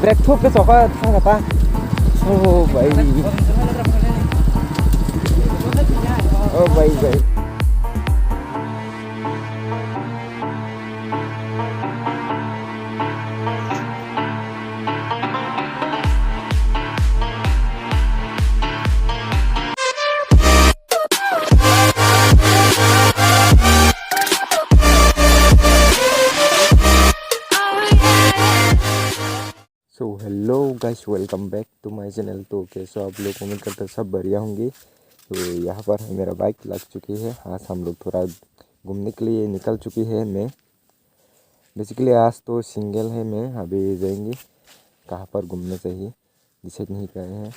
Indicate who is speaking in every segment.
Speaker 1: Track ठोक के सौका था कता ओ भाई भाई so hello guys, welcome back to my channel. तो कैसे आप लोग, उम्मीद करते सब बढ़िया होंगे। तो यहाँ पर मेरा बाइक लग चुकी है। आज हम लोग थोड़ा घूमने के लिए निकल चुकी है। मैं बेसिकली आज तो सिंगल है, मैं अभी जाएंगे कहाँ पर घूमने चाहिए डिसाइड नहीं करे हैं।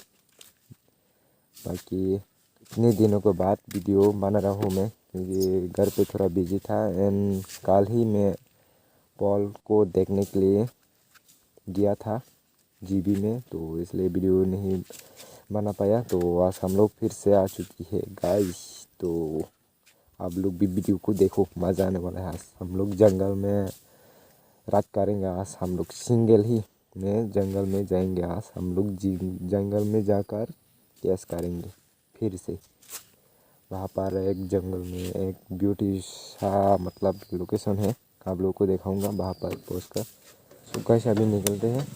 Speaker 1: बाकी इतने दिनों के बाद वीडियो बना रहा हूँ मैं, क्योंकि घर पे थोड़ा बिजी था। एंड कल ही मैं पॉल को देखने के लिए गया था जीबी में, तो इसलिए वीडियो नहीं बना पाया। तो आज हम लोग फिर से आ चुकी है गाइस। तो आप लोग भी वीडियो को देखो, मज़ा आने वाला है। आज हम लोग जंगल में रात करेंगे। आज हम लोग सिंगल ही में जंगल में जाएंगे। आज हम लोग जंगल में जाकर टेस्ट करेंगे फिर से। वहाँ पर एक जंगल में एक ब्यूटी सा मतलब लोकेशन है, आप लोगों को दिखाऊंगा वहाँ पर पहुँच कर। सुबह से अभी निकलते हैं,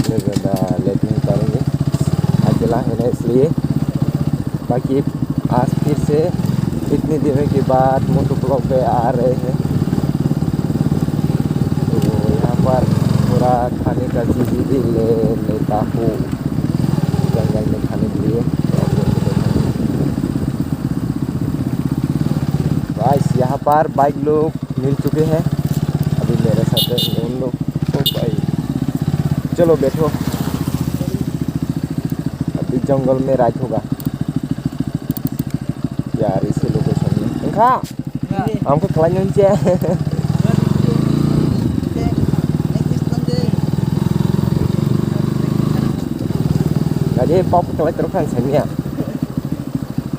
Speaker 1: ज़्यादा लेट नहीं करेंगे, अकेला है ना इसलिए। बाकी आज फिर से इतने दिनों के बाद मोटो ब्लॉग पे आ रहे हैं। तो यहाँ पर थोड़ा खाने का चीज़ भी ले लेता हूँ जंगल में खाने के लिए। गाइस यहाँ पर बाइक लोग मिल चुके हैं, अभी मेरे साथ उन लोग। तो भाई चलो बैठो, अभी जंगल में राइड होगा यार इसी लोकेशन में। इनका हमको खिलाने नीचे jadi pop kelai terus kan senia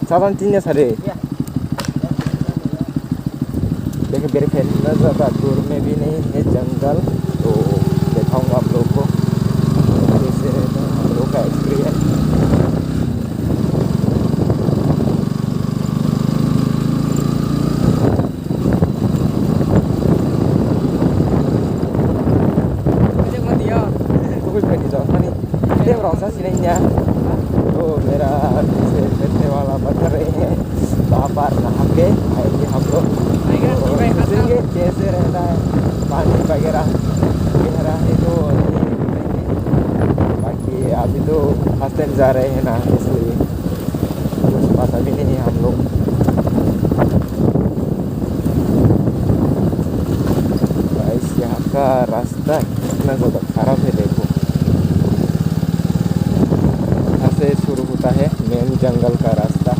Speaker 1: saran tinnya sare देखिए मेरे फैन ज़्यादा दूर में भी नहीं है जंगल। तो दिखाऊंगा आप लोग को कैसे रहता है हम लोग का एक्सपीरियंस। तो मेरा पीछे बैठने वाला बता रहे हैं वहाँ पर नहा के आएंगे हम लोग। देखेंगे कैसे रहता है, पानी वगैरह गहरा है तो बाकी अभी तो फर्स्ट टाइम जा रहे हैं ना, इसलिए कुछ पता भी नहीं हम लोग। इस यहाँ का रास्ता कितना ज़्यादा खराब है, देखो यहाँ से शुरू होता है मेन जंगल का रास्ता।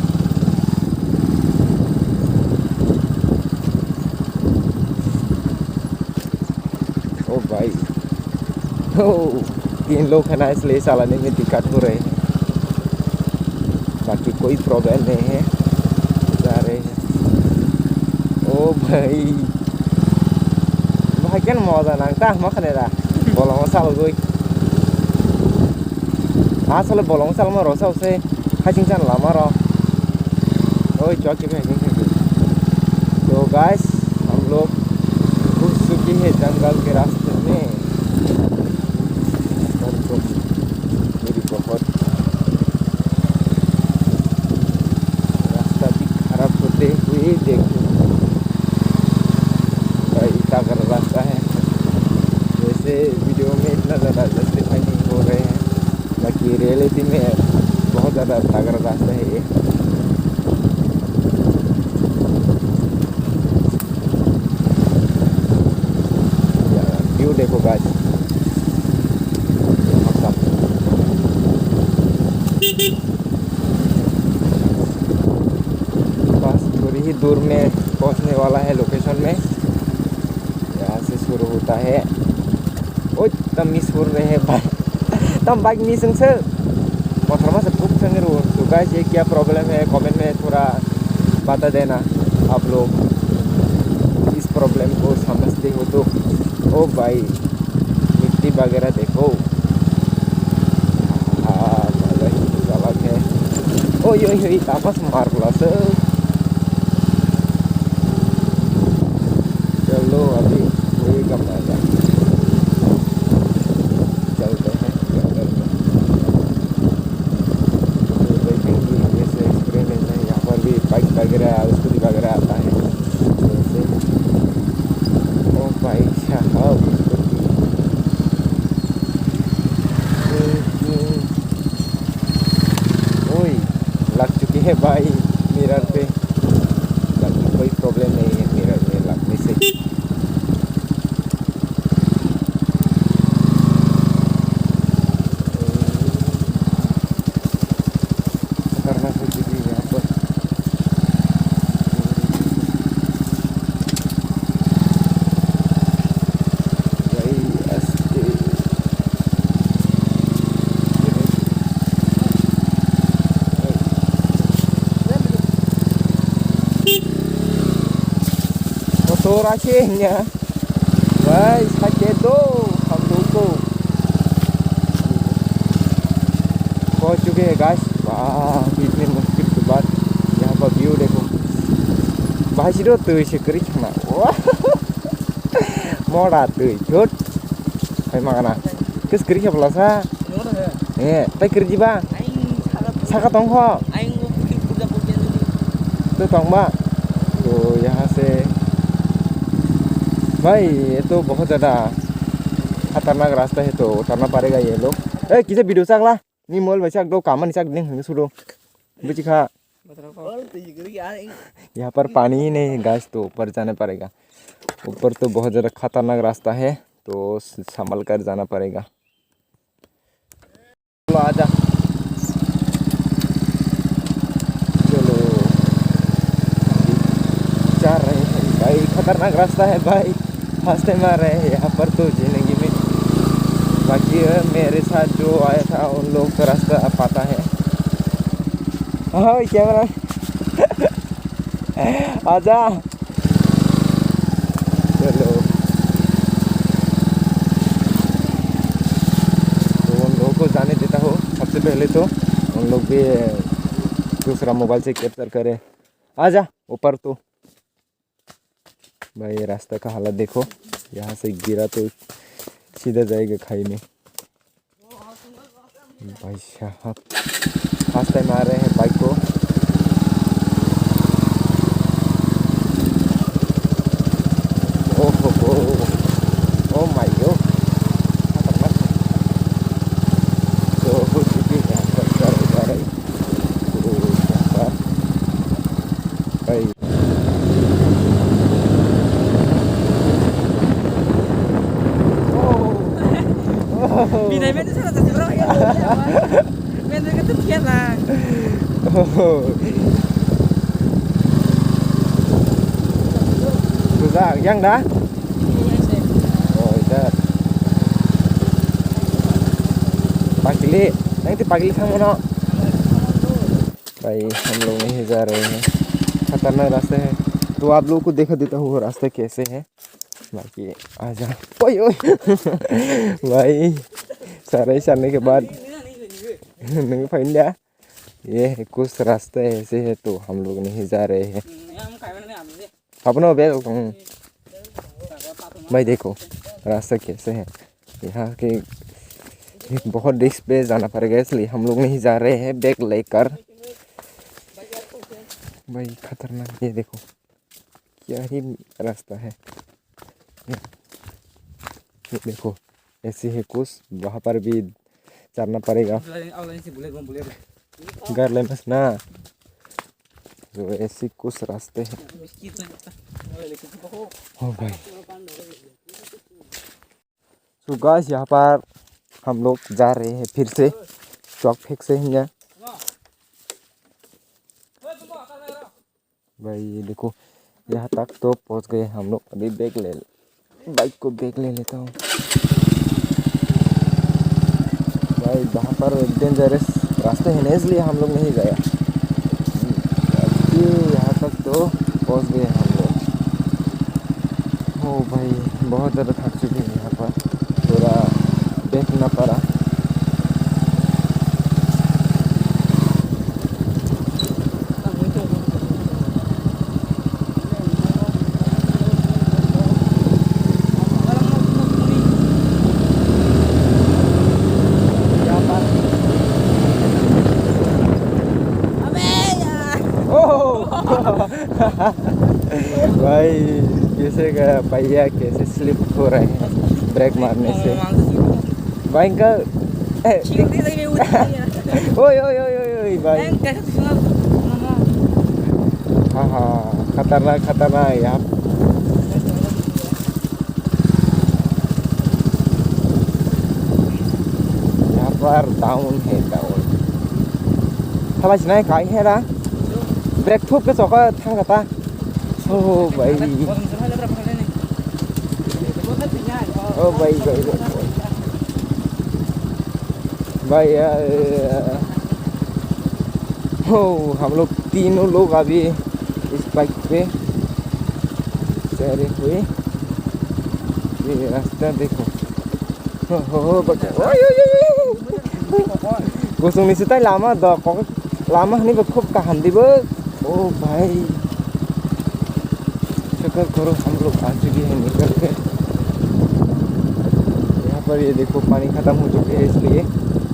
Speaker 1: ओ भाई तीन लोग है ना, इसलिए चलाने में दिक्कत हो रहे हैं। बाकी कोई प्रॉब्लम नहीं है, जा रहे हैं। ओ भाई क्या मजा नांगता मा खानेरा bolong sal goi asal bolong sal ma ro sao se khajing chan lama ro oi chok ke तो गाइस हम लोग घुस चुकी है जंगल के रास्ते में। मेरी बहुत रास्ता भी खराब होते हुए देखो इतना रास्ता है, वैसे वीडियो में इतना ज़्यादा जस्टिफाई नहीं हो रहे हैं, बाकी रियलिटी में बहुत ज़्यादा तगड़ा रास्ता है ये। व्यू देखो गाइस, बस थोड़ी ही दूर में पहुंचने वाला है लोकेशन में। यहाँ से शुरू होता है। ओ तम मिस हो रहे हैं भाई, तम बाइक मिसिंग से मोटर में से बुक संग रो। तो गाइस ये क्या प्रॉब्लम है, कमेंट में थोड़ा बता देना आप लोग, इस प्रॉब्लम को समझते हो तो। ओ भाई वगैरह देखो। अलग है। ओ यो तापस मार्वलस। चलो अभी वही कम आएगा, चलते हैं अंदर में। तो देखेंगे कैसे एक्सपीरियंस है। यहाँ पर भी बाइक वगैरह स्कूटी वगैरह आता है जैसे। ओ भाई साहब ओए लग चुकी है भाई मिरर पे, बाकी कोई प्रॉब्लम नहीं है मिरर में लगने से। खतरनाक हो चुकी है यहाँ पर। Motorasinya, guys, sakit tuh, हम लोग को पहुंच चुके हैं गाइस। वाह इतने मुश्किल के बाद यहाँ पर व्यू देखो। बाहर तो इसे करी खाना मोड़ा तो छोट भाई मांगना किस करी क्या बोला सा ये ताई करी जीवा साका तोंगो तो तोंगबा। तो यहाँ से भाई ये तो बहुत ज़्यादा खतरनाक रास्ता है, तो उतरना पड़ेगा ये लोग। ए किसे वीडियो सागला नी मोल वैसा दो कामन साग नहीं हंगे सुरो बुझिखा। यहाँ पर पानी ही नहीं है गाइस, तो ऊपर जाना पड़ेगा। ऊपर तो बहुत ज़्यादा खतरनाक रास्ता है, तो संभल कर जाना पड़ेगा। चलो आजा, चलो जा रहे हैं भाई। खतरनाक रास्ता है भाई, फंसते मार रहे हैं यहाँ पर तो जिंदगी में। बाकी मेरे साथ जो आया था उन लोग का रास्ता पाता है। हाँ कैमरा आजा। चलो तो उन लोगों को जाने देता हो। सबसे पहले तो उन लोग भी दूसरा मोबाइल से कैप्चर करे। आजा ऊपर। तो भाई रास्ते का हालत देखो, यहाँ से गिरा तो सीधा जाएगा खाई में। भाई साहब फास्ट टाइम आ रहे हैं बाइक को। ओहो ओ माय गॉड खतरनाक। तो हो चुकी है यहाँ पर जा रही। तो यहाँ पर भाई
Speaker 2: Pinay men sana sa bro ya. Men ka tu kian lah.
Speaker 1: Susah yang dah. Oh इधर पागली नहीं तो पागली था मोना। भाई हम लोग नहीं जा रहे हैं, खतरनाक रास्ते हैं। तो आप लोगों को देखा देता हूँ रास्ते कैसे है। बाकी आजा ओए ओए भाई सारे चलने के बाद नहीं फाइंडा ये कुछ रास्ते ऐसे है, तो हम लोग नहीं जा रहे हैं अपना बैग। भाई देखो रास्ता कैसे है, यहाँ के बहुत रिस्क पे जाना पड़ेगा, इसलिए हम लोग नहीं जा रहे हैं बैग लेकर। भाई खतरनाक, ये देखो क्या ही रास्ता है। ये देखो ऐसे है कुछ, वहाँ पर भी चढ़ना पड़ेगा घर ले बस ना। तो ऐसे कुछ रास्ते हैं। ओ भाई तो गाइस यहाँ पर हम लोग जा रहे हैं फिर से चौक फेंक से ही। भाई ये देखो यहाँ तक तो पहुँच गए हम लोग। अभी बैग ले बाइक को बैग ले लेता हूँ। भाई वहाँ पर डेंजरस रास्ते हैं ना, इसलिए हम लोग नहीं गए। यहाँ तक तो पहुँच गए हम लोग। ओ भाई बहुत ज़्यादा थक चुके हैं यहाँ पर, थोड़ा भाई कैसे गया पहिया कैसे स्लिप हो रहे हैं ब्रेक मारने से भाई का ओए ओए ओए ओए भाई हाँ हाँ खतरनाक खतरनाक यहाँ पर डाउन है डाउन थला जिनाय काय है रा ब्रेक ठोक के चौका थांग कता ओ भाई ओ भाई भाई ओ हम लोग तीनों लोग अभी इस बाइक पे चढ़े हुए ये रास्ता देखो हो gosong ni sitai lama dah kok lama ni berkup kahan di ber oh भाई शुक्र करो हम लोग आ चुके हैं निकल के यहाँ पर ये देखो पानी खत्म हो चुके हैं इसलिए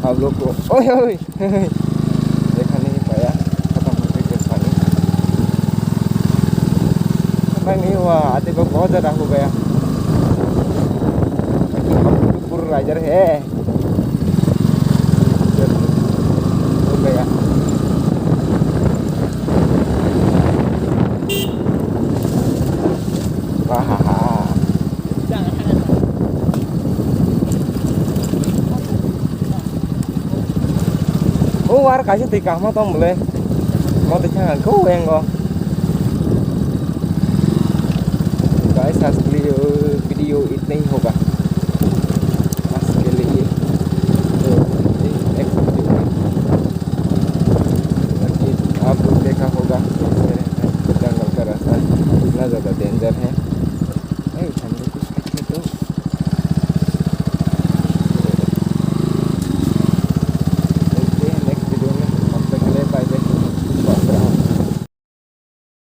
Speaker 1: हम लोग को ओए ओए देखा नहीं पाया खत्म हो चुके पानी खत्म नहीं हुआ आते को बहुत ज़्यादा हो गया हम तो पूरा राइडर है oh war kasih tikah mah tong boleh mau jangan kau yang kok guys asli video ini hoga